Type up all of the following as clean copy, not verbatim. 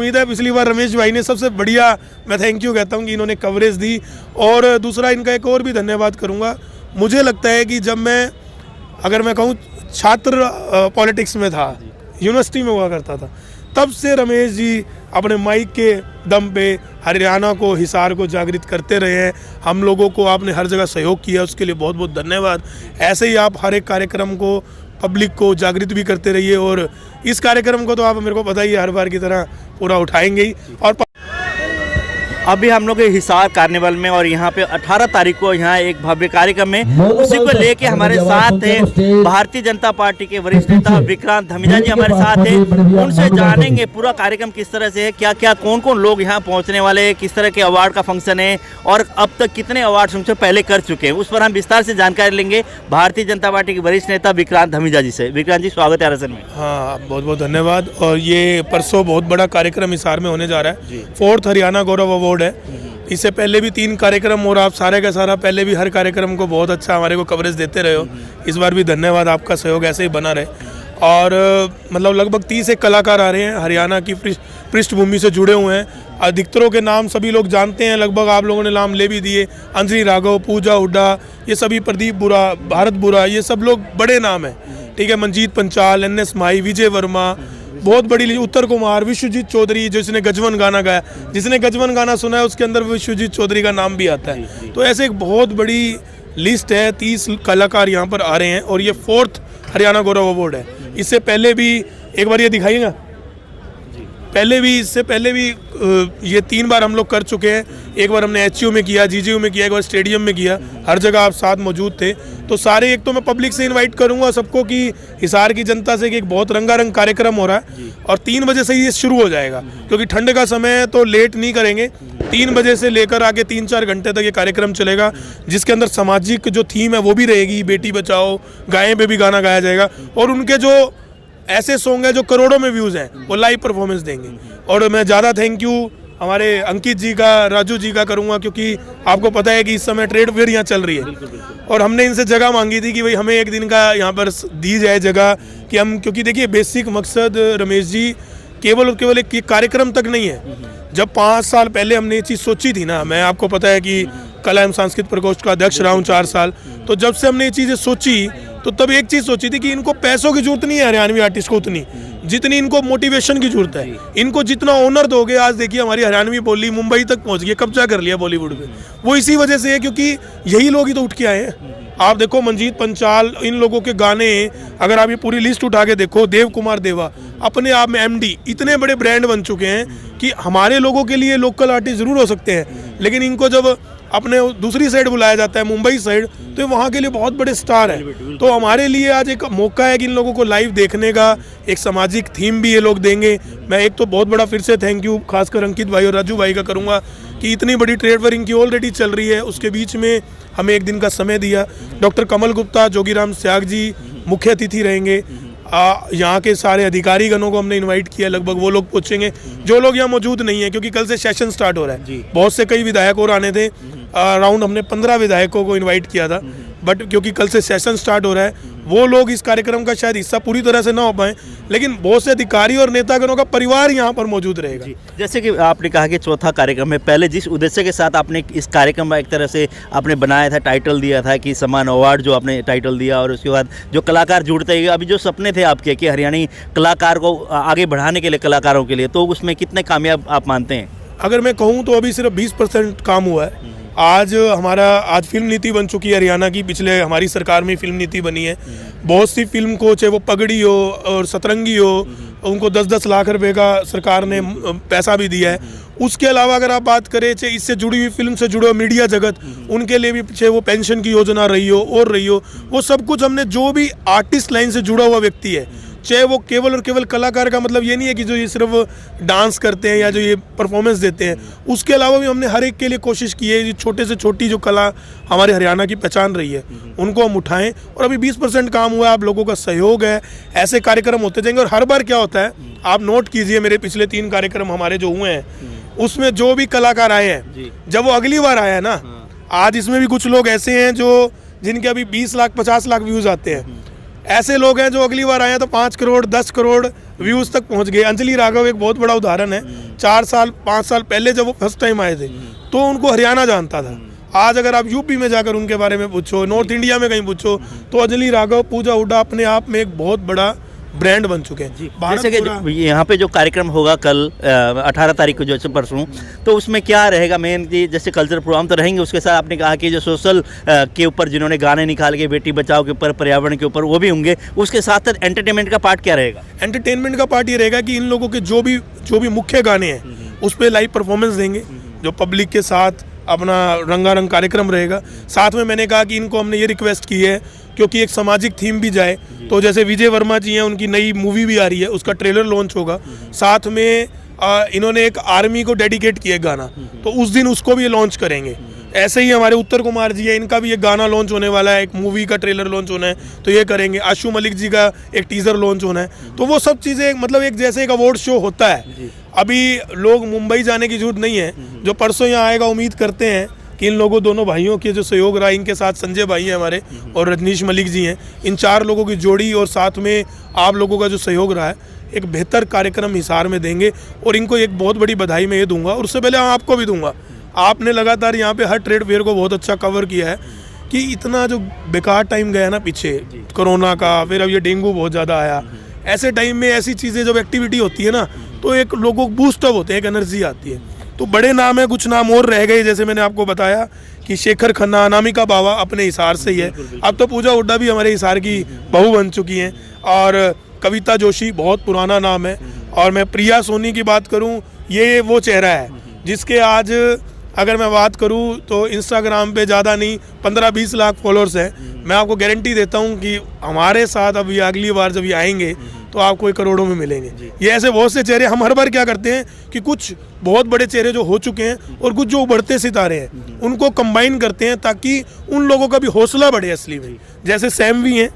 उम्मीद है पिछली बार रमेश भाई ने सबसे बढ़िया, मैं थैंक यू कहता हूँ कि इन्होंने कवरेज दी। और दूसरा इनका एक और भी धन्यवाद करूँगा, मुझे लगता है कि जब मैं, अगर मैं कहूँ छात्र पॉलिटिक्स में था, यूनिवर्सिटी में हुआ करता था, तब से रमेश जी अपने माइक के दम पे हरियाणा को, हिसार को जागृत करते रहे हैं। हम लोगों को आपने हर जगह सहयोग किया, उसके लिए बहुत बहुत धन्यवाद। ऐसे ही आप हर एक कार्यक्रम को, पब्लिक को जागृत भी करते रहिए। और इस कार्यक्रम को तो आप, मेरे को पता ही है, हर बार की तरह पूरा उठाएंगे ही। और अभी हम लोग हिसार कार्निवल में, और यहाँ पे 18 तारीख को यहाँ एक भव्य कार्यक्रम है, उसी को लेके हमारे साथ है भारतीय जनता पार्टी के वरिष्ठ नेता विक्रांत धमीजा जी हमारे साथ है। उनसे जानेंगे पूरा कार्यक्रम किस तरह से है, क्या क्या, कौन कौन लोग यहाँ पहुँचने वाले हैं, किस तरह के अवार्ड का फंक्शन है, और अब तक कितने अवार्ड फंक्शन पहले कर चुके हैं, उस पर हम विस्तार से जानकारी लेंगे भारतीय जनता पार्टी के वरिष्ठ नेता विक्रांत धमीजा जी से। विक्रांत जी, स्वागत है आरएसएन में। हाँ, बहुत बहुत धन्यवाद। और ये परसों बहुत बड़ा कार्यक्रम हिसार में होने जा रहा है, 4th हरियाणा गौरव अवार्ड है। इससे पहले भी 3 कार्यक्रम, और आप सारे का सारा पहले भी हर कार्यक्रम को बहुत अच्छा हमारे को कवरेज देते रहे हो। इस बार भी धन्यवाद, आपका सहयोग ऐसे ही बना रहे। और मतलब लगभग 30 एक कलाकार आ रहे हैं, हरियाणा की पृष्ठभूमि से जुड़े हुए हैं। अधिकतरों के नाम सभी लोग जानते हैं, लगभग आप लोगों ने नाम ले भी दिए। अंजलि राघव, पूजा हुड्डा, ये सभी, प्रदीप बुरा, भारत बुरा, ये सब लोग बड़े नाम हैं, ठीक है। मंजीत पंचाल, NS माई, विजय वर्मा, बहुत बड़ी, उत्तर कुमार, विश्वजीत चौधरी जिसने गजवन गाना गाया, जिसने गजवन गाना सुना है उसके अंदर विश्वजीत चौधरी का नाम भी आता है। तो ऐसे एक बहुत बड़ी लिस्ट है, 30 कलाकार यहाँ पर आ रहे हैं। और ये 4th हरियाणा गौरव अवार्ड है। इससे पहले भी एक बार ये दिखाइएगा, इससे पहले भी ये 3 बार हम लोग कर चुके हैं। एक बार हमने HU में किया, GGU में किया, एक बार स्टेडियम में किया, हर जगह आप साथ मौजूद थे। तो सारे, एक तो मैं पब्लिक से इनवाइट करूंगा सबको कि हिसार की जनता से कि एक बहुत रंगारंग कार्यक्रम हो रहा है, और 3 बजे से ही ये शुरू हो जाएगा, क्योंकि ठंड का समय है तो लेट नहीं करेंगे। 3 बजे से लेकर आगे 3-4 घंटे तक ये कार्यक्रम चलेगा, जिसके अंदर सामाजिक जो थीम है वो भी रहेगी, बेटी बचाओ, गायें पे भी गाना गाया जाएगा। और उनके जो ऐसे सॉन्ग है जो करोड़ों में व्यूज़ हैं, वो लाइव परफॉर्मेंस देंगे। और मैं ज़्यादा थैंक यू हमारे अंकित जी का, राजू जी का करूँगा, क्योंकि आपको पता है कि इस समय ट्रेड फेयर यहाँ चल रही है, और हमने इनसे जगह मांगी थी कि भाई हमें एक दिन का यहाँ पर दी जाए जगह, कि हम, क्योंकि देखिए बेसिक मकसद रमेश जी केवल और केवल एक कार्यक्रम तक नहीं है। जब 5 साल पहले हमने ये चीज़ सोची थी ना, मैं, आपको पता है कि कला एवं सांस्कृतिक प्रकोष्ठ का अध्यक्ष रहा हूँ 4 साल, तो जब से हमने ये चीज़ें सोची तो तब एक चीज़ सोची थी कि इनको पैसों की जरूरत नहीं है हरियाणवी आर्टिस्ट को उतनी, जितनी इनको मोटिवेशन की जरूरत है। इनको जितना ऑनर दोगे, आज देखिए हमारी हरियाणवी बोली मुंबई तक पहुंच गई, कब्जा कर लिया बॉलीवुड पे, वो इसी वजह से है, क्योंकि यही लोग ही तो उठ के आए हैं। आप देखो मंजीत पंचाल, इन लोगों के गाने, अगर आप ये पूरी लिस्ट उठा के देखो, देव कुमार देवा अपने आप में MD, इतने बड़े ब्रांड बन चुके हैं कि हमारे लोगों के लिए लोकल आर्टिस्ट जरूर हो सकते हैं, लेकिन इनको जब अपने दूसरी साइड बुलाया जाता है, मुंबई साइड, तो वहाँ के लिए बहुत बड़े स्टार हैं। तो हमारे लिए आज एक मौका है कि इन लोगों को लाइव देखने का, एक सामाजिक थीम भी ये लोग देंगे। मैं एक तो बहुत बड़ा फिर से थैंक यू खासकर अंकित भाई और राजू भाई का करूँगा कि इतनी बड़ी ट्रेड फेयर इनकी ऑलरेडी चल रही है, उसके बीच में हमें एक दिन का समय दिया। डॉक्टर कमल गुप्ता, जोगीराम स्याग जी मुख्य अतिथि रहेंगे। यहाँ के सारे अधिकारी गणों को हमने इनवाइट किया, लगभग वो लोग पूछेंगे जो लोग यहाँ मौजूद नहीं है, क्योंकि कल से सेशन स्टार्ट हो रहा है। बहुत से कई विधायक और आने थे, अराउंड हमने 15 विधायकों को इनवाइट किया था, बट क्योंकि कल से सेशन स्टार्ट हो रहा है, वो लोग इस कार्यक्रम का शायद हिस्सा पूरी तरह से ना हो पाए, लेकिन बहुत से अधिकारी और नेतागणों का परिवार यहाँ पर मौजूद रहेगा। जैसे कि आपने कहा कि 4था कार्यक्रम है, पहले जिस उद्देश्य के साथ आपने इस कार्यक्रम में एक तरह से आपने बनाया था, टाइटल दिया था कि सम्मान अवार्ड जो आपने टाइटल दिया, और उसके बाद जो कलाकार जुड़ते हैं, अभी जो सपने थे आपके कि हरियाणी कलाकार को आगे बढ़ाने के लिए, कलाकारों के लिए, तो उसमें कितने कामयाब आप मानते हैं? अगर मैं कहूँ तो अभी सिर्फ 20% काम हुआ है। आज फिल्म नीति बन चुकी है हरियाणा की, पिछले हमारी सरकार में फिल्म नीति बनी है। बहुत सी फिल्म को, चाहे वो पगड़ी हो और सतरंगी हो, उनको 10-10 लाख रुपए का सरकार ने पैसा भी दिया है। उसके अलावा अगर आप बात करें, चाहे इससे जुड़ी हुई फिल्म से जुड़े हुए मीडिया जगत, उनके लिए भी, चाहे वो पेंशन की योजना रही हो और रही हो, वो सब कुछ हमने, जो भी आर्टिस्ट लाइन से जुड़ा हुआ व्यक्ति है, चाहे वो केवल और केवल कलाकार का मतलब ये नहीं है कि जो ये सिर्फ डांस करते हैं या जो ये परफॉर्मेंस देते हैं, उसके अलावा भी हमने हर एक के लिए कोशिश की है, छोटे से छोटी जो कला हमारे हरियाणा की पहचान रही है उनको हम उठाएं। और अभी 20% काम हुआ है, आप लोगों का सहयोग है, ऐसे कार्यक्रम होते जाएंगे। और हर बार क्या होता है, आप नोट कीजिए, मेरे पिछले 3 कार्यक्रम हमारे जो हुए हैं, उसमें जो भी कलाकार आए हैं, जब वो अगली बार आया है ना, आज इसमें भी कुछ लोग ऐसे हैं जो जिनके अभी 20 लाख 50 लाख व्यूज़ आते हैं, ऐसे लोग हैं जो अगली बार आए हैं तो 5 करोड़ 10 करोड़ व्यूज तक पहुंच गए। अंजलि राघव एक बहुत बड़ा उदाहरण है। 4 साल 5 साल पहले जब वो फर्स्ट टाइम आए थे तो उनको हरियाणा जानता था। आज अगर आप यूपी में जाकर उनके बारे में पूछो, नॉर्थ इंडिया में कहीं पूछो, तो अंजलि राघव, पूजा हुड्डा अपने आप में एक बहुत बड़ा ब्रांड बन चुके हैं। जैसे कि यहाँ पे जो कार्यक्रम होगा कल 18 तारीख को, जो परसों, तो उसमें क्या रहेगा मेन कि जैसे कल्चरल प्रोग्राम तो रहेंगे, उसके साथ आपने कहा कि जो सोशल के ऊपर जिन्होंने गाने निकाल के बेटी बचाओ के ऊपर, पर्यावरण के ऊपर, वो भी होंगे। उसके साथ साथ एंटरटेनमेंट का पार्ट क्या रहेगा? एंटरटेनमेंट का पार्ट ये रहेगा कि इन लोगों के जो भी मुख्य गाने हैं उस पर लाइव परफॉर्मेंस देंगे, जो पब्लिक के साथ अपना रंगारंग कार्यक्रम रहेगा। साथ में मैंने कहा कि इनको हमने ये रिक्वेस्ट की है क्योंकि एक सामाजिक थीम भी जाए, तो जैसे विजय वर्मा जी हैं, उनकी नई मूवी भी आ रही है, उसका ट्रेलर लॉन्च होगा। साथ में इन्होंने एक आर्मी को डेडिकेट किया गाना, तो उस दिन उसको भी लॉन्च करेंगे। ऐसे ही हमारे उत्तर कुमार जी है, इनका भी एक गाना लॉन्च होने वाला है, एक मूवी का ट्रेलर लॉन्च होना है, तो ये करेंगे। आशु मलिक जी का एक टीजर लॉन्च होना है। तो वो सब चीज़ें मतलब एक जैसे एक अवार्ड शो होता है। अभी लोग मुंबई जाने की जरूरत नहीं है, जो परसों यहाँ आएगा उम्मीद करते हैं कि इन लोगों दोनों भाइयों के जो सहयोग रहा, इनके साथ संजय भाई हैं हमारे और रजनीश मलिक जी हैं, इन 4 लोगों की जोड़ी और साथ में आप लोगों का जो सहयोग रहा है, एक बेहतर कार्यक्रम हिसार में देंगे। और इनको एक बहुत बड़ी बधाई मैं ये दूंगा, और उससे पहले आपको भी दूंगा। आपने लगातार यहाँ पे हर ट्रेड फेयर को बहुत अच्छा कवर किया है कि इतना जो बेकार टाइम गया ना पीछे कोरोना का, फिर अब ये डेंगू बहुत ज़्यादा आया, ऐसे टाइम में ऐसी चीज़ें जब एक्टिविटी होती है ना, तो एक लोगों को बूस्टअप होते हैं, एक एनर्जी आती है। तो बड़े नाम है, कुछ नाम और रह गए, जैसे मैंने आपको बताया कि शेखर खन्ना, अनामिका बावा अपने हिसार से ही है। अब तो पूजा हुड्डा भी हमारे हिसार की बहू बन चुकी हैं, और कविता जोशी बहुत पुराना नाम है। और मैं प्रिया सोनी की बात करूं, ये वो चेहरा है जिसके आज अगर मैं बात करूं तो इंस्टाग्राम पे ज़्यादा नहीं 15-20 लाख फॉलोअर्स हैं। मैं आपको गारंटी देता हूं कि हमारे साथ अभी अगली बार जब ये आएंगे तो आपको एक करोड़ों में मिलेंगे। ये ऐसे बहुत से चेहरे हम हर बार क्या करते हैं कि कुछ बहुत बड़े चेहरे जो हो चुके हैं और कुछ जो उभरते सितारे हैं उनको कंबाइन करते हैं ताकि उन लोगों का भी हौसला बढ़े असली में। जैसे सैम भी हैं,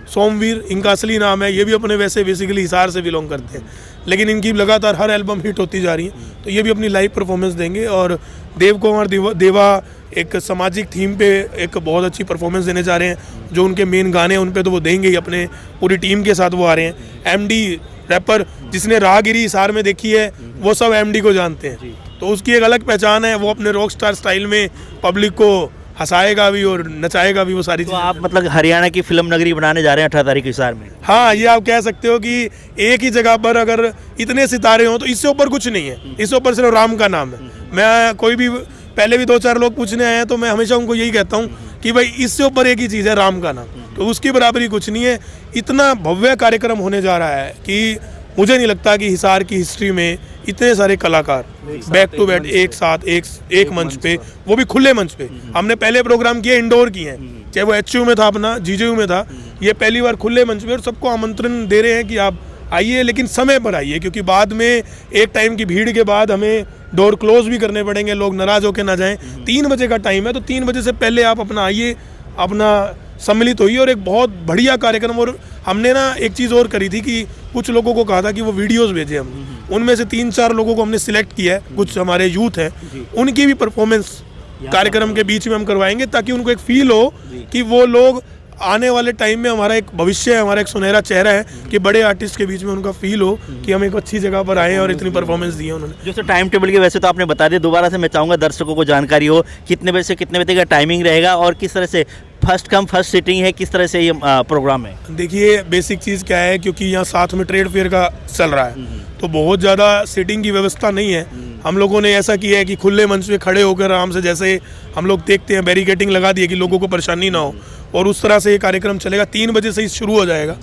सोमवीर इनका असली नाम है, ये भी अपने वैसे बेसिकली हिसार से बिलोंग करते हैं, लेकिन इनकी लगातार हर एल्बम हिट होती जा रही है, तो ये भी अपनी लाइव परफॉर्मेंस देंगे। और देव कुमार देवा एक सामाजिक थीम पे एक बहुत अच्छी परफॉर्मेंस देने जा रहे हैं। जो उनके मेन गाने हैं उन पे तो वो देंगे ही, अपने पूरी टीम के साथ वो आ रहे हैं। एमडी रैपर जिसने राहगिरी हिसार में देखी है वो सब एमडी को जानते हैं, तो उसकी एक अलग पहचान है। वो अपने रॉक स्टार स्टाइल में पब्लिक को हंसाएगा भी और नचाएगा भी, वो सारी तो आप मतलब हरियाणा की फिल्म नगरी बनाने जा रहे हैं 18 तारीख को हिसार में? हाँ, ये आप कह सकते हो कि एक ही जगह पर अगर इतने सितारे हों तो इससे ऊपर कुछ नहीं है, इससे ऊपर सिर्फ राम का नाम है। मैं कोई भी पहले भी 2-4 लोग पूछने आए हैं तो मैं हमेशा उनको यही कहता हूँ कि भाई इससे ऊपर एक ही चीज़ है, राम का नाम, तो उसकी बराबरी कुछ नहीं है। इतना भव्य कार्यक्रम होने जा रहा है कि मुझे नहीं लगता कि हिसार की हिस्ट्री में इतने सारे कलाकार बैक टू बैक एक साथ एक मंच पे, वो भी खुले मंच पे। हमने पहले प्रोग्राम किए इंडोर किए हैं, चाहे वो एचयू में था, अपना जीजेयू में था, ये पहली बार खुले मंच पे, और सबको आमंत्रण दे रहे हैं कि आप आइए, लेकिन समय पर आइए, क्योंकि बाद में एक टाइम की भीड़ के बाद हमें डोर क्लोज भी करने पड़ेंगे, लोग नाराज होकर ना जाएं। 3 बजे का टाइम है, तो 3 बजे से पहले आप अपना आइए, अपना सम्मिलित होइए। और एक बहुत बढ़िया कार्यक्रम, और हमने ना एक चीज़ और करी थी कि कुछ लोगों को कहा था कि वो वीडियोस भेजें हम, उनमें से 3-4 लोगों को हमने सिलेक्ट किया है, कुछ हमारे यूथ हैं, उनकी भी परफॉर्मेंस कार्यक्रम के बीच में हम करवाएंगे, ताकि उनको एक फील हो कि वो लोग आने वाले टाइम में हमारा एक भविष्य है, हमारा एक सुनहरा चेहरा है, कि बड़े आर्टिस्ट के बीच में उनका फील हो कि हम एक अच्छी जगह पर आए और इतनी परफॉर्मेंस दी है उन्होंने। जैसे टाइम टेबल की वैसे तो आपने बता दिया, दोबारा से मैं चाहूँगा दर्शकों को जानकारी हो, कितने बजे से कितने बजे का टाइमिंग रहेगा और किस तरह से फर्स्ट कम फर्स्ट सीटिंग है, किस तरह से ये प्रोग्राम है? देखिए, बेसिक चीज़ क्या है, क्योंकि यहाँ साथ में ट्रेड फेयर का चल रहा है तो बहुत ज़्यादा सीटिंग की व्यवस्था नहीं है। हम लोगों ने ऐसा किया है कि खुले मंच पे खड़े होकर आराम से, जैसे हम लोग देखते हैं, बैरिकेटिंग लगा दी है कि लोगों को परेशानी ना हो, और उस तरह से ये कार्यक्रम चलेगा। 3 बजे से ही शुरू हो जाएगा,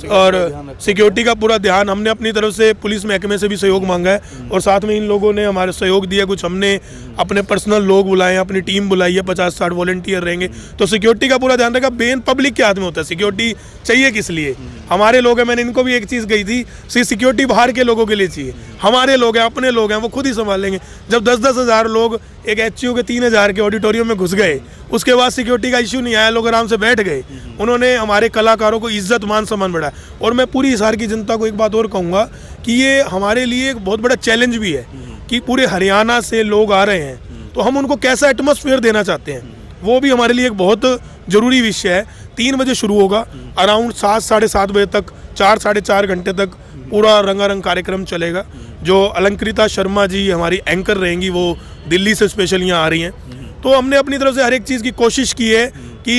और सिक्योरिटी का पूरा ध्यान हमने अपनी तरफ से पुलिस महकमे से भी सहयोग मांगा है, और साथ में इन लोगों ने हमारे सहयोग दिया, कुछ हमने अपने पर्सनल लोग बुलाए, अपनी टीम बुलाई है, 50-60 वॉलंटियर रहेंगे, तो सिक्योरिटी का पूरा ध्यान रहेगा। मेन पब्लिक के हाथ में होता है, सिक्योरिटी चाहिए किस लिए, हमारे लोग हैं। मैंने इनको भी एक चीज़ कही थी, सिक्योरिटी बाहर के लोगों के लिए चाहिए, हमारे लोग हैं, अपने लोग हैं, वो खुद ही संभाल लेंगे। जब 10-10 हज़ार लोग एक एचयू के 3000 के ऑडिटोरियम में घुस गए, उसके बाद सिक्योरिटी का इश्यू नहीं आया, लोग आराम से बैठ गए। उन्होंने हमारे कलाकारों को इज्जत मान सम्मान बढ़ाया। और मैं पूरी हिसार की जनता को एक बात और कहूँगा कि ये हमारे लिए एक बहुत बड़ा चैलेंज भी है कि पूरे हरियाणा से लोग आ रहे हैं, तो हम उनको कैसा एटमॉस्फेयर देना चाहते हैं, वो भी हमारे लिए एक बहुत ज़रूरी विषय है। 3 बजे शुरू होगा, अराउंड 7 साढ़े 7 बजे तक 4 साढ़े 4 घंटे तक पूरा रंगारंग कार्यक्रम चलेगा। जो अलंकृता शर्मा जी हमारी एंकर रहेंगी, वो दिल्ली से स्पेशल यहाँ आ रही हैं। तो हमने अपनी तरफ से हर एक चीज़ की कोशिश की है कि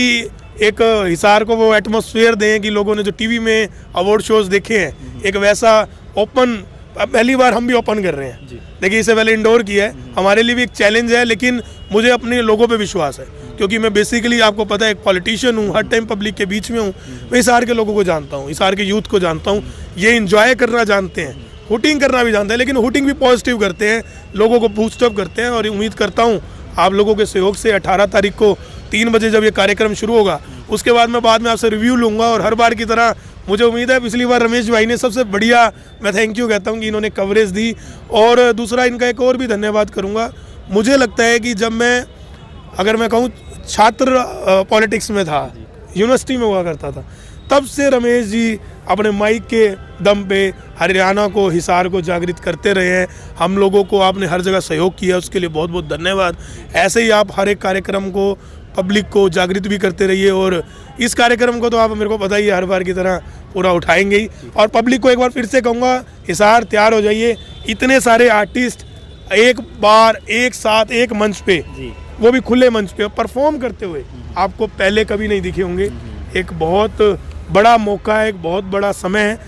एक हिसार को वो एटमॉस्फेयर दें कि लोगों ने जो टीवी में अवार्ड शोज देखे हैं, एक वैसा ओपन, पहली बार हम भी ओपन कर रहे हैं। देखिए, इससे पहले इंडोर किया है, हमारे लिए भी एक चैलेंज है, लेकिन मुझे अपने लोगों पे विश्वास है, क्योंकि मैं बेसिकली आपको पता है एक पॉलिटिशियन हूँ, हर टाइम पब्लिक के बीच में हूँ। मैं हिसार के लोगों को जानता हूँ, हिसार के यूथ को जानता हूँ, ये इंजॉय करना जानते हैं, हुटिंग करना भी जानते हैं, लेकिन हुटिंग भी पॉजिटिव करते हैं, लोगों को बूस्टअप करते हैं। और उम्मीद करता हूँ आप लोगों के सहयोग से 18 तारीख को 3 बजे जब ये कार्यक्रम शुरू होगा, उसके बाद मैं आपसे रिव्यू लूँगा। और हर बार की तरह मुझे उम्मीद है, पिछली बार रमेश भाई ने सबसे बढ़िया, मैं थैंक यू कहता हूँ कि इन्होंने कवरेज दी। और दूसरा, इनका एक और भी धन्यवाद करूँगा। मुझे लगता है कि जब मैं, अगर मैं कहूँ, छात्र पॉलिटिक्स में था, यूनिवर्सिटी में हुआ करता था, तब से रमेश जी अपने माइक के दम पे हरियाणा को, हिसार को जागृत करते रहे हैं। हम लोगों को आपने हर जगह सहयोग किया, उसके लिए बहुत बहुत धन्यवाद। ऐसे ही आप हर एक कार्यक्रम को, पब्लिक को जागृत भी करते रहिए। और इस कार्यक्रम को तो आप, मेरे को पता ही है, हर बार की तरह पूरा उठाएंगे ही। और पब्लिक को एक बार फिर से कहूँगा, हिसार तैयार हो जाइए। इतने सारे आर्टिस्ट एक बार एक साथ एक मंच पे, वो भी खुले मंच पे परफॉर्म करते हुए आपको पहले कभी नहीं दिखे होंगे। एक बहुत बड़ा मौका है, एक बहुत बड़ा समय है।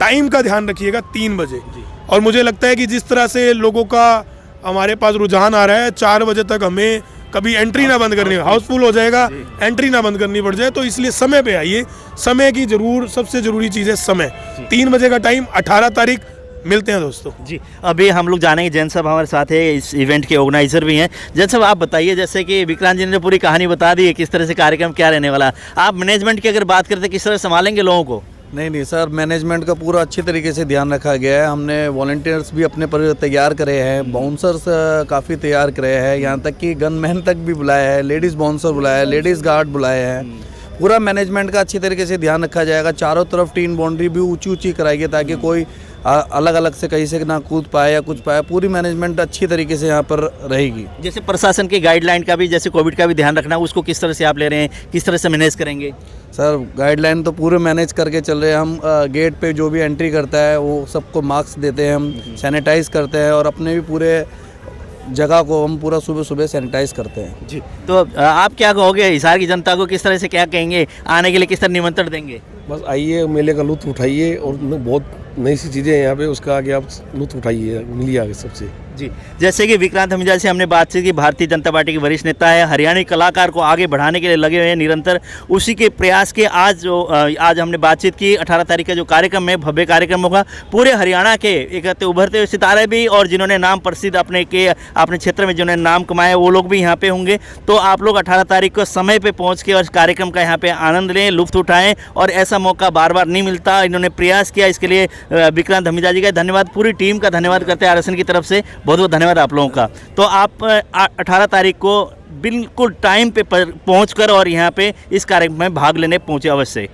टाइम का ध्यान रखिएगा, 3 बजे। और मुझे लगता है कि जिस तरह से लोगों का हमारे पास रुझान आ रहा है, 4 बजे तक हमें कभी एंट्री ना बंद करनी, हाउसफुल हो जाएगा, एंट्री ना बंद करनी पड़ जाए। तो इसलिए समय पे आइए, समय की सबसे ज़रूरी चीज़ है समय। 3 बजे का टाइम, 18 तारीख, मिलते हैं दोस्तों जी। अभी हम लोग जानेंगे, जैन साहब हमारे साथ है, इस इवेंट के ऑर्गेनाइजर भी हैं। जैन साहब, आप बताइए, जैसे कि विक्रांत जी ने पूरी कहानी बता दी है, किस तरह से कार्यक्रम क्या रहने वाला। आप मैनेजमेंट की अगर बात करते, किस तरह संभालेंगे लोगों को? नहीं सर, मैनेजमेंट का पूरा अच्छी तरीके से ध्यान रखा गया है। हमने वॉलंटियर्स भी अपने पर तैयार करे हैं, बाउंसर्स काफ़ी तैयार करे हैं, यहाँ तक कि गनमैन तक भी बुलाया है, लेडीज़ बाउंसर बुलाया है, लेडीज़ गार्ड बुलाए हैं। पूरा मैनेजमेंट का अच्छी तरीके से ध्यान रखा जाएगा। चारों तरफ टीन बाउंड्री भी ऊंची कराएगी, ताकि कोई अलग अलग से कहीं से ना कूद पाए या कुछ पाए। पूरी मैनेजमेंट अच्छी तरीके से यहाँ पर रहेगी। जैसे प्रशासन की गाइडलाइन का भी, जैसे कोविड का भी ध्यान रखना, उसको किस तरह से आप ले रहे हैं, किस तरह से मैनेज करेंगे? सर, गाइडलाइन तो पूरे मैनेज करके चल रहे हैं हम। गेट पे जो भी एंट्री करता है वो सबको मास्क देते हैं, हम सैनिटाइज करते हैं, और अपने भी पूरे जगह को हम पूरा सुबह सैनिटाइज करते हैं जी। तो आप क्या कहोगे, हिसार की जनता को किस तरह से क्या कहेंगे, आने के लिए किस तरह निमंत्रण देंगे? बस आइए, मेले का लुत्फ उठाइए, और बहुत नई सी चीज़ें हैं यहाँ पे, उसका आगे आप लुत्फ उठाइए, मिलिए आगे सबसे। जी। जैसे कि विक्रांत धमीजा से हमने बातचीत की, भारतीय जनता पार्टी के वरिष्ठ नेता है, हरियाणवी कलाकार को आगे बढ़ाने के लिए लगे हुए हैं निरंतर। उसी के प्रयास के आज हमने बातचीत की। 18 तारीख का जो कार्यक्रम है, भव्य कार्यक्रम होगा। पूरे हरियाणा के एक उभरते हुए सितारे भी, और जिन्होंने नाम प्रसिद्ध अपने क्षेत्र में जिन्होंने नाम कमाया, वो लोग भी यहाँ पे होंगे। तो आप लोग 18 तारीख को समय पर पहुँच के और इस कार्यक्रम का यहाँ पे आनंद लें, लुत्फ उठाएँ। और ऐसा मौका बार बार नहीं मिलता, इन्होंने प्रयास किया, इसके लिए विक्रांत धमीजा जी का धन्यवाद, पूरी टीम का धन्यवाद करते हैं आरएसएन की तरफ से। बहुत बहुत धन्यवाद आप लोगों का। तो आप 18 तारीख को बिल्कुल टाइम पे पहुंचकर और यहाँ पे इस कार्यक्रम में भाग लेने पहुंचे अवश्य।